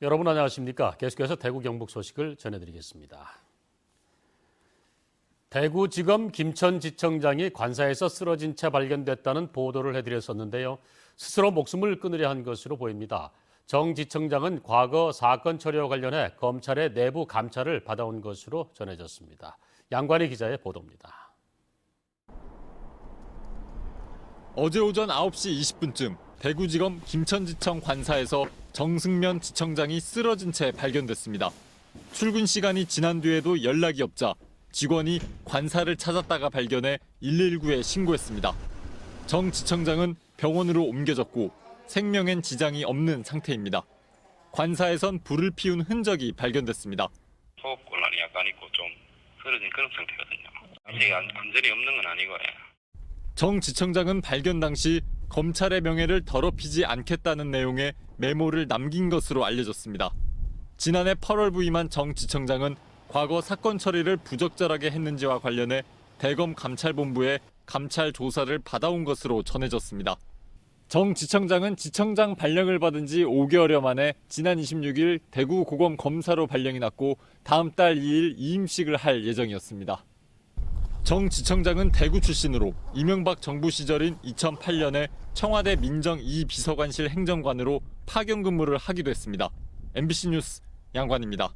여러분 안녕하십니까? 계속해서 대구 경북 소식을 전해드리겠습니다. 대구지검 김천지청장이 관사에서 쓰러진 채 발견됐다는 보도를 해드렸었는데요. 스스로 목숨을 끊으려 한 것으로 보입니다. 정 지청장은 과거 사건 처리와 관련해 검찰의 내부 감찰을 받아온 것으로 전해졌습니다. 양관희 기자의 보도입니다. 어제 오전 9시 20분쯤 대구지검 김천지청 관사에서 정승면 지청장이 쓰러진 채 발견됐습니다. 출근 시간이 지난 뒤에도 연락이 없자 직원이 관사를 찾았다가 발견해 119에 신고했습니다. 정 지청장은 병원으로 옮겨졌고 생명엔 지장이 없는 상태입니다. 관사에선 불을 피운 흔적이 발견됐습니다. 호흡곤란이 약간 있고 좀 쓰러진 그런 상태거든요. 아직 완전히 없는 건 아니고요. 정 지청장은 발견 당시 검찰의 명예를 더럽히지 않겠다는 내용의 메모를 남긴 것으로 알려졌습니다. 지난해 8월 부임한 정 지청장은 과거 사건 처리를 부적절하게 했는지와 관련해 대검 감찰본부에 감찰 조사를 받아온 것으로 전해졌습니다. 정 지청장은 지청장 발령을 받은 지 5개월여 만에 지난 26일 대구고검 검사로 발령이 났고 다음 달 2일 이임식을 할 예정이었습니다. 정 지청장은 대구 출신으로 이명박 정부 시절인 2008년에 청와대 민정 2비서관실 행정관으로 파견 근무를 하기도 했습니다. MBC 뉴스 양관입니다.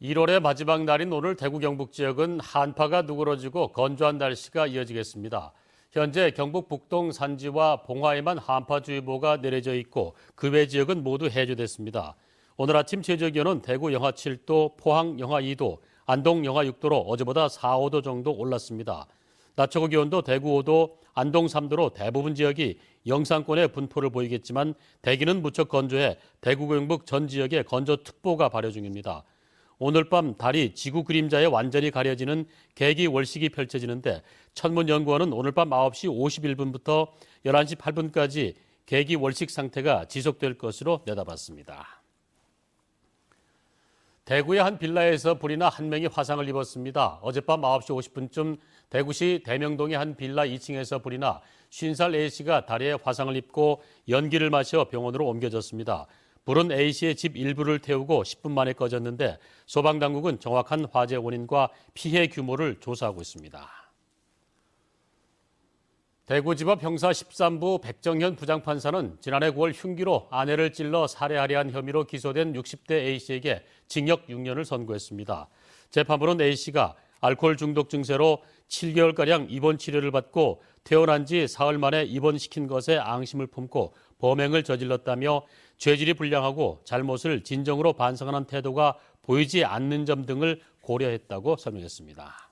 1월의 마지막 날인 오늘 대구 경북 지역은 한파가 누그러지고 건조한 날씨가 이어지겠습니다. 현재 경북 북동 산지와 봉화에만 한파주의보가 내려져 있고 그 외 지역은 모두 해제됐습니다. 오늘 아침 최저기온은 대구 영하 7도, 포항 영하 2도, 안동 영하 6도로 어제보다 4, 5도 정도 올랐습니다. 낮 최고 기온도 대구 5도, 안동 3도로 대부분 지역이 영상권의 분포를 보이겠지만 대기는 무척 건조해 대구 경북 전 지역에 건조특보가 발효 중입니다. 오늘 밤 달이 지구 그림자에 완전히 가려지는 개기월식이 펼쳐지는데 천문연구원은 오늘 밤 9시 51분부터 11시 8분까지 개기월식 상태가 지속될 것으로 내다봤습니다. 대구의 한 빌라에서 불이 나 한 명이 화상을 입었습니다. 어젯밤 9시 50분쯤 대구시 대명동의 한 빌라 2층에서 불이 나 50살 A씨가 다리에 화상을 입고 연기를 마셔 병원으로 옮겨졌습니다. 불은 A씨의 집 일부를 태우고 10분 만에 꺼졌는데 소방당국은 정확한 화재 원인과 피해 규모를 조사하고 있습니다. 대구지법 형사 13부 백정현 부장판사는 지난해 9월 흉기로 아내를 찔러 살해하려 한 혐의로 기소된 60대 A씨에게 징역 6년을 선고했습니다. 재판부는 A씨가 알코올 중독 증세로 7개월가량 입원 치료를 받고 퇴원한 지 사흘 만에 입원시킨 것에 앙심을 품고 범행을 저질렀다며 죄질이 불량하고 잘못을 진정으로 반성하는 태도가 보이지 않는 점 등을 고려했다고 설명했습니다.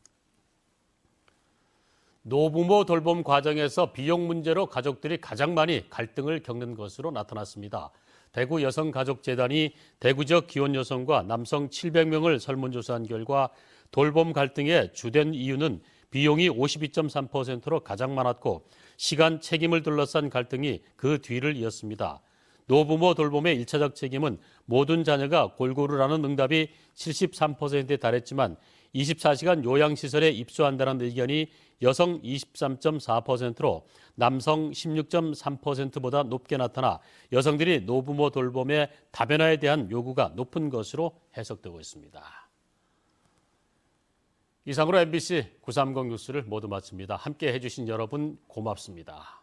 노부모 돌봄 과정에서 비용 문제로 가족들이 가장 많이 갈등을 겪는 것으로 나타났습니다. 대구 여성가족재단이 대구 지역 기혼 여성과 남성 700명을 설문조사한 결과 돌봄 갈등의 주된 이유는 비용이 52.3%로 가장 많았고 시간, 책임을 둘러싼 갈등이 그 뒤를 이었습니다. 노부모 돌봄의 1차적 책임은 모든 자녀가 골고루라는 응답이 73%에 달했지만 24시간 요양시설에 입소한다는 의견이 여성 23.4%로 남성 16.3%보다 높게 나타나 여성들이 노부모 돌봄의 다변화에 대한 요구가 높은 것으로 해석되고 있습니다. 이상으로 MBC 930 뉴스를 모두 마칩니다. 함께 해주신 여러분 고맙습니다.